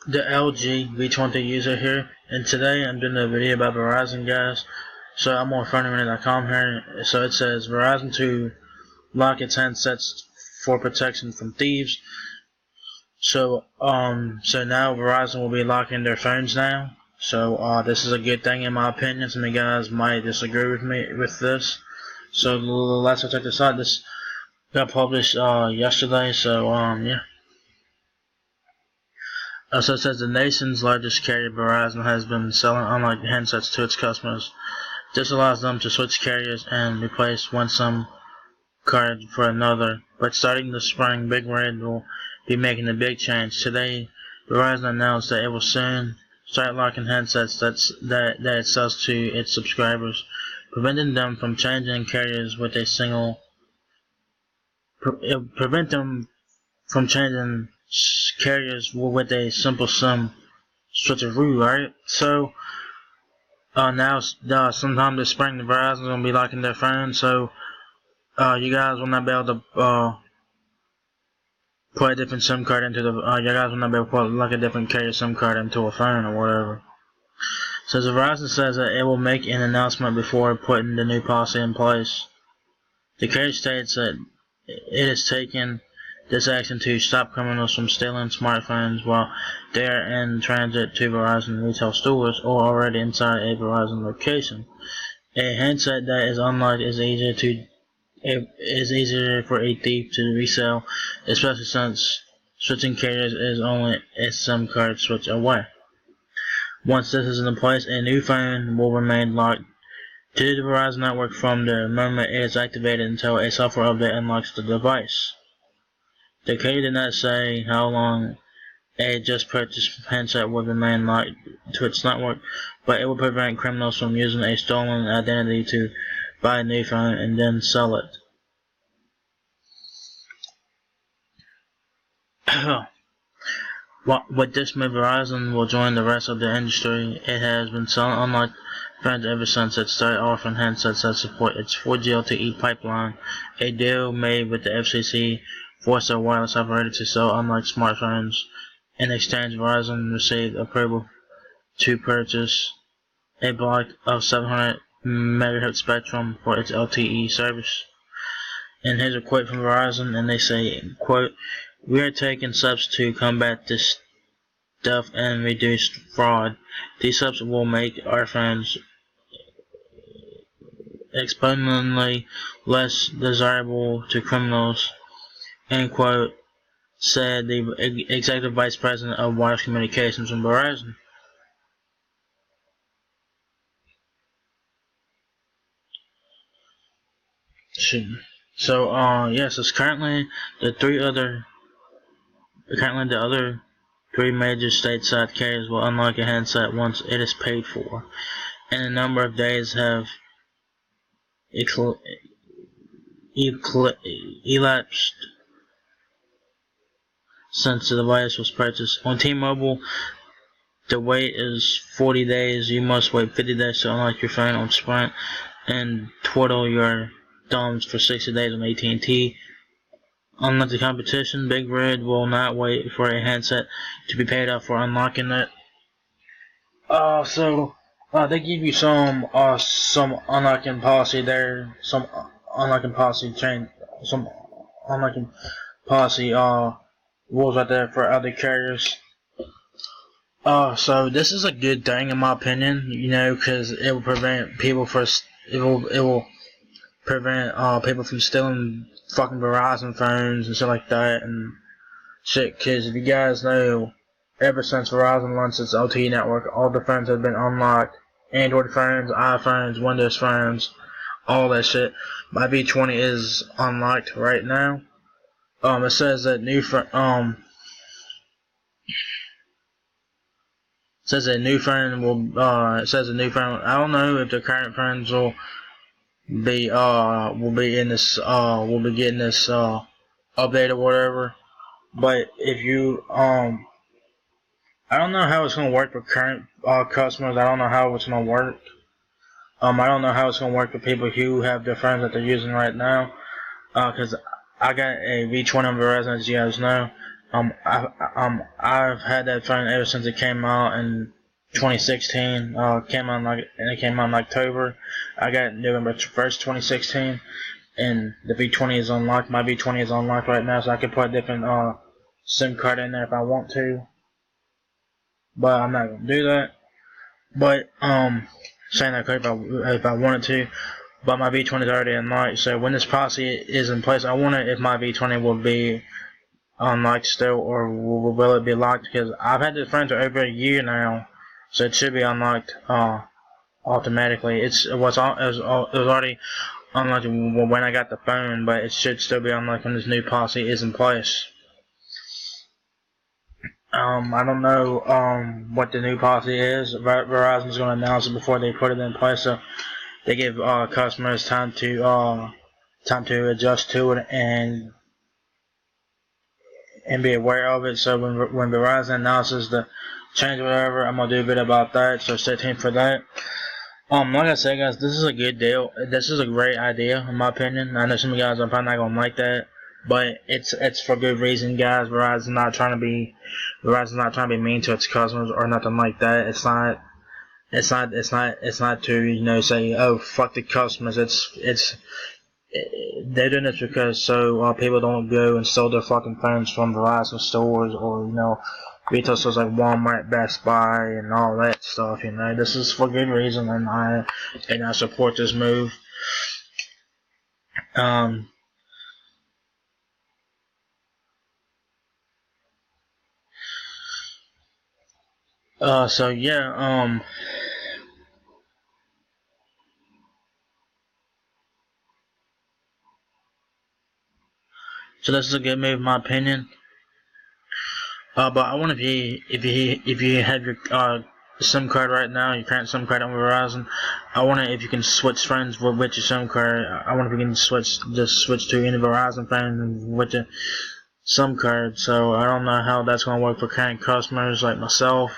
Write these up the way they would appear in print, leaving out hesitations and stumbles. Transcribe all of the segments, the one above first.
The LG V20 user here, and today I'm doing a video about Verizon, guys. So I'm on phoneinternet.com here. So it says Verizon to lock its handsets for protection from thieves. So now Verizon will be locking their phones now. So this is a good thing in my opinion. Some of you guys might disagree with me with this. So let's check this out. This got published yesterday. So yeah. So it says the nation's largest carrier, Verizon, has been selling unlocked handsets to its customers. This allows them to switch carriers and replace one SIM card for another. But starting this spring, Big Red will be making a big change. Today, Verizon announced that it will soon start locking handsets that it sells to its subscribers, preventing them from changing carriers with a single. Prevent them from changing carriers with a simple SIM switcheroo, right? So now sometime this spring, the Verizon's gonna be locking their phones, so you guys will not be able to put a different SIM card into the. You guys will not be able to put like a different carrier SIM card into a phone or whatever. So Verizon says that it will make an announcement before putting the new policy in place. The carrier states that it is taking this action to stop criminals from stealing smartphones while they are in transit to Verizon retail stores or already inside a Verizon location. A handset that is unlocked is easier for a thief to resell, especially since switching carriers is only a SIM card switch away. Once this is in place, a new phone will remain locked to the Verizon network from the moment it is activated until a software update unlocks the device. The carrier did not say how long a just purchased handset will remain locked to its network, but it will prevent criminals from using a stolen identity to buy a new phone and then sell it. With this move, Verizon will join the rest of the industry. It has been selling unlocked phones ever since it started offering handsets that support its 4G LTE pipeline. A deal made with the FCC forced a wireless operator to sell unlocked smartphones. In exchange, Verizon received approval to purchase a block of 700 MHz spectrum for its LTE service. And here's a quote from Verizon, and they say, quote, "We are taking steps to combat this theft and reduce fraud. These steps will make our phones exponentially less desirable to criminals," end quote, said the executive vice president of wireless communications from Verizon. So yes, it's currently the other three major stateside carriers will unlock a handset once it is paid for, and a number of days have elapsed since the device was purchased. On T-Mobile, the wait is 40 days. You must wait 50 days to unlock your phone on Sprint, and twiddle your thumbs for 60 days on AT&T. Unlike the competition, Big Red will not wait for a handset to be paid off for unlocking it. They give you some unlocking policy there, some unlocking policy change, some unlocking policy rules right there for other carriers. So this is a good thing in my opinion, because it will prevent people people from stealing fucking Verizon phones and shit like that and shit. Because if you guys know, ever since Verizon launched its LTE network, all the phones have been unlocked. Android phones, iPhones, Windows phones, all that shit. My V20 is unlocked right now. It says that new phone. It says a new phone will. It says a new phone. I don't know if the current phones will be in this will be getting this update or whatever. But if you I don't know how it's gonna work for current customers. I don't know how it's gonna work. I don't know how it's gonna work for people who have their phones that they're using right now. Cause I got a V20 on Verizon, as you guys know, I've had that phone ever since it came out in 2016. It came out in October. I got it November 1st, 2016, and the V20 is unlocked. My V20 is unlocked right now, so I can put a different SIM card in there if I want to, but I'm not gonna do that. But saying that if I wanted to, but my V20 is already unlocked. So when this policy is in place, I wonder if my V20 will be unlocked still, or will it be locked? Because I've had this phone for over a year now, so it should be unlocked automatically. It was already unlocked when I got the phone, but it should still be unlocked when this new policy is in place. I don't know what the new policy is. Verizon's going to announce it before they put it in place, so they give customers time to adjust to it and be aware of it. So when Verizon announces the change or whatever, I'm gonna do a bit about that. So stay tuned for that. Like I said, guys, this is a good deal. This is a great idea, in my opinion. I know some of you guys are probably not gonna like that, but it's for good reason, guys. Verizon's not trying to be mean to its customers or nothing like that. It's not to say, oh, fuck the customers. They're doing this because people don't go and sell their fucking phones from Verizon stores or retail stores like Walmart, Best Buy, and all that stuff. This is for good reason, and I support this move. So yeah. So this is a good move, in my opinion. But I wonder if you have your SIM card right now, your current SIM card on Verizon. I wonder if you can switch phones with your SIM card. I wonder if you can switch to any Verizon phone with your SIM card. So I don't know how that's gonna work for current customers like myself.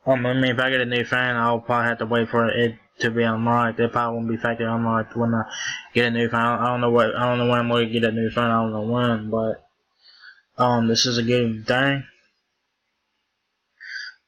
I mean, if I get a new phone, I'll probably have to wait for it to be unlocked. It probably won't be factory unlocked when I get a new phone. I don't know when I'm going to get a new phone. I don't know when, but this is a good thing.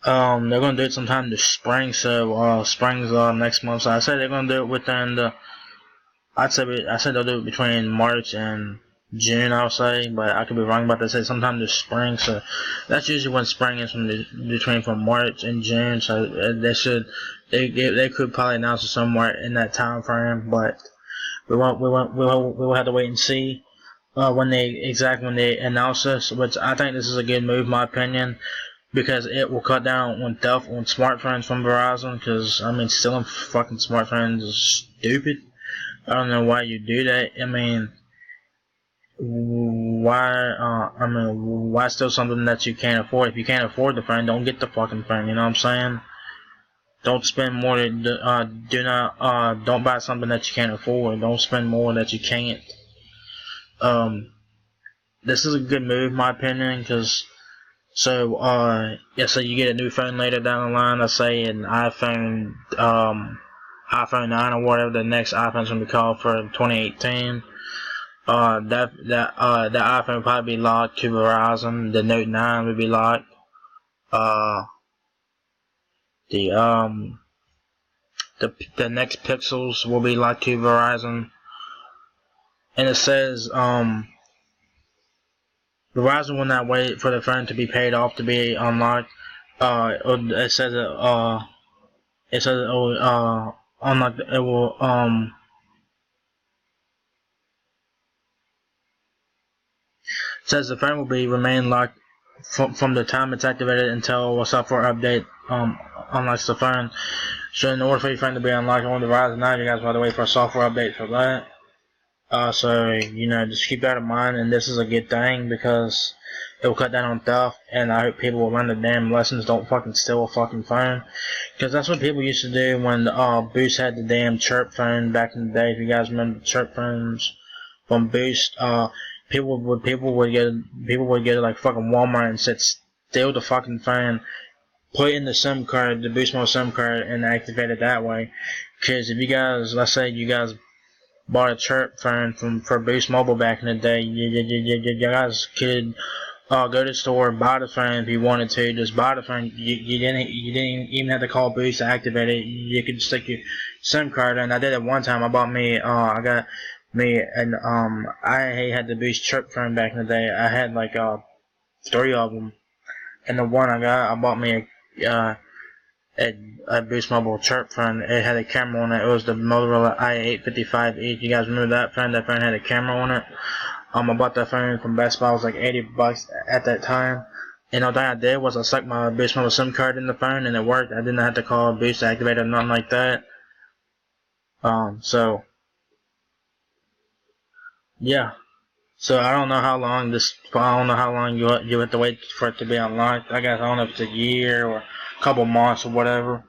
They're gonna do it sometime this spring, so spring's next month. So I said they're gonna do it within I said they'll do it between March and June, I'll say, but I could be wrong about that. Say sometime this spring, so that's usually when spring is from March and June. So they could probably announce it somewhere in that time frame, but we'll have to wait and see when they announce this. Which I think this is a good move, in my opinion, because it will cut down on theft on smartphones from Verizon. Because I mean, stealing fucking smartphones is stupid. I don't know why you do that. I mean, why steal something that you can't afford? If you can't afford the phone, don't get the fucking phone. You know what I'm saying? Don't spend more. Don't buy something that you can't afford. Don't spend more that you can't. This is a good move, in my opinion, because so you get a new phone later down the line. Let's say an iPhone 9 or whatever the next iPhone's gonna be called for 2018. That iPhone would probably be locked to Verizon. The Note 9 would be locked. The next Pixels will be locked to Verizon. And it says Verizon will not wait for the phone to be paid off to be unlocked. It says unlock. It will says the phone will be remain locked from the time it's activated until a software update unlocks the phone. So in order for your phone to be unlocked on the Verizon 9, you guys will have to wait for a software update for that. So just keep that in mind, and this is a good thing because it will cut down on theft, and I hope people will learn the damn lessons. Don't fucking steal a fucking phone, because that's what people used to do when Boost had the damn chirp phone back in the day. If you guys remember the chirp phones from Boost, people would get like fucking Walmart and steal the fucking phone, put in the SIM card, the Boost Mobile SIM card, and activate it that way. Because if you guys, let's say you guys bought a chirp phone for Boost Mobile back in the day, you guys could go to the store, buy the phone if you wanted to. Just buy the phone. You didn't even have to call Boost to activate it. You could stick your SIM card in. I did it one time. I got me and I had the Boost chirp phone back in the day. I had like 3 of them, and the one I bought me a Boost Mobile chirp phone. It had a camera on it. It was the Motorola i855E. You guys remember that phone? That phone had a camera on it. I bought that phone from Best Buy. It was like $80 at that time. And all that I did was I stuck my Boost Mobile SIM card in the phone, and it worked. I didn't have to call Boost to activate it or nothing like that. So yeah. So I don't know how long you have to wait for it to be unlocked. I guess I don't know if it's a year or a couple months or whatever.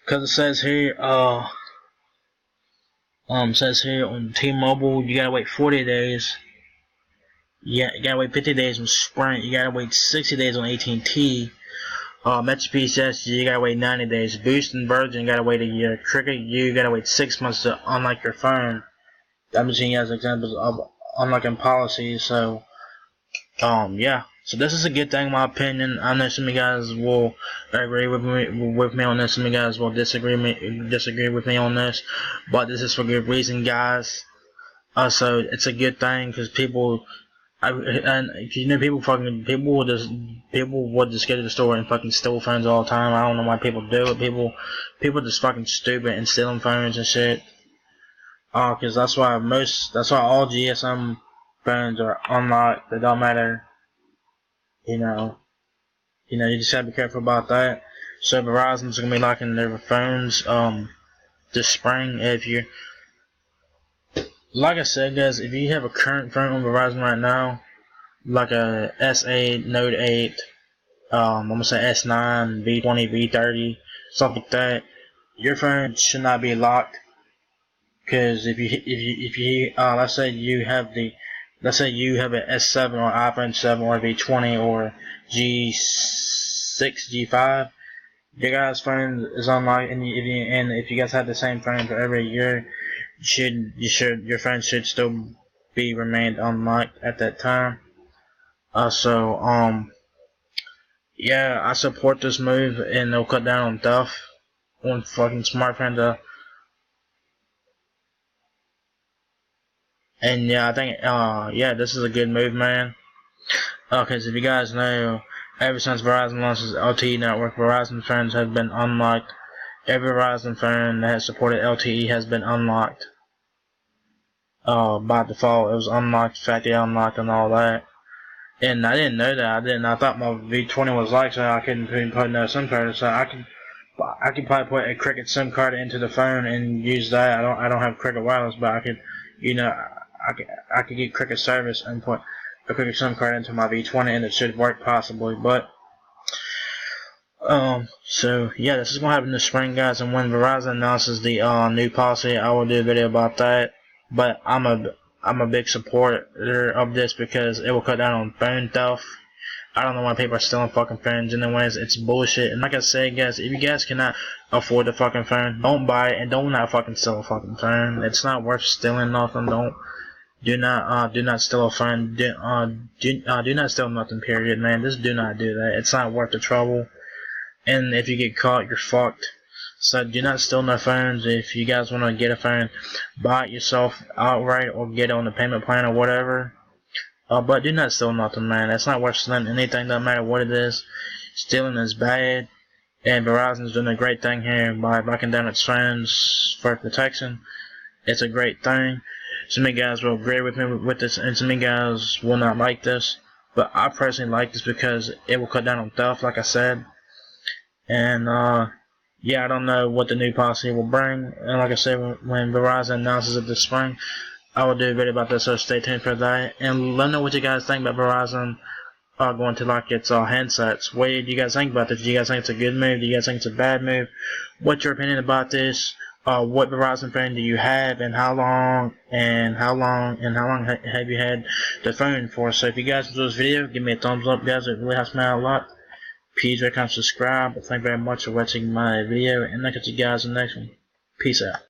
Cause it says here, says here on T-Mobile you gotta wait 40 days. Yeah, you gotta wait 50 days on Sprint. You gotta wait 60 days on AT&T. MetroPCS, says you gotta wait 90 days. Boost and Virgin, you gotta wait a year. Cricket, you gotta wait 6 months to unlock your phone. I'm just giving you guys examples of unlocking policies. So, yeah. So this is a good thing in my opinion. I know some of you guys will agree with me on this. Some of you guys will disagree with me on this. But this is for good reason, guys. So it's a good thing because people. People will just go to the store and fucking steal phones all the time. I don't know why people do it. People just fucking stupid and stealing phones and shit. Cause that's why all GSM phones are unlocked. They don't matter. You know, you just have to be careful about that. So Verizon's gonna be locking their phones, this spring. Like I said, guys, if you have a current phone on Verizon right now, like a S8, Note 8, I'm gonna say S9, V20, V30, stuff like that, your phone should not be locked. Cause if you let's say you have an S7 or iPhone 7 or V20 or G6, G5, your guys' phone is unlocked, and if you guys have the same phone for every year, your phone should still be remained unlocked at that time. Yeah, I support this move, and they'll cut down on theft on fucking smartphones. And yeah, I think yeah, this is a good move, man. Cause if you guys know, ever since Verizon launched its LTE network, Verizon phones have been unlocked. Every Verizon phone that has supported LTE has been unlocked. By default, it was unlocked, factory unlocked, and all that. And I didn't know that. I thought my V20 was locked, so I couldn't put no SIM card. So I could probably put a Cricket SIM card into the phone and use that. I don't have Cricket wireless, but I could, I could get Cricket service and put a Cricket SIM card into my V20, and it should work possibly. But so yeah, this is gonna happen this spring, guys. And when Verizon announces the new policy, I will do a video about that. But I'm a big supporter of this because it will cut down on phone theft. I don't know why people are stealing fucking phones. Anyways, it's bullshit. And like I said, guys, if you guys cannot afford the fucking phone, don't buy it and don't not fucking steal a fucking phone. It's not worth stealing nothing. Do not steal a phone. Do not steal nothing. Period, man. Just do not do that. It's not worth the trouble. And if you get caught, you're fucked. So do not steal no phones. If you guys want to get a phone, buy it yourself outright or get it on the payment plan or whatever. But do not steal nothing, man. It's not worth stealing anything, no matter what it is. Stealing is bad. And Verizon's doing a great thing here by locking down its phones for protection. It's a great thing. Some of you guys will agree with me with this, and some of you guys will not like this. But I personally like this because it will cut down on theft, like I said. And yeah, I don't know what the new policy will bring. And like I said, when Verizon announces it this spring, I will do a video about this, so stay tuned for that. And let me know what you guys think about Verizon going to lock its handsets. What do you guys think about this? Do you guys think it's a good move? Do you guys think it's a bad move? What's your opinion about this? What Verizon phone do you have, and how long have you had the phone for? So if you guys enjoyed this video, give me a thumbs up, guys. It really helps me out a lot. Please rate, comment, subscribe. Thank you very much for watching my video, and I'll catch you guys in the next one. Peace out.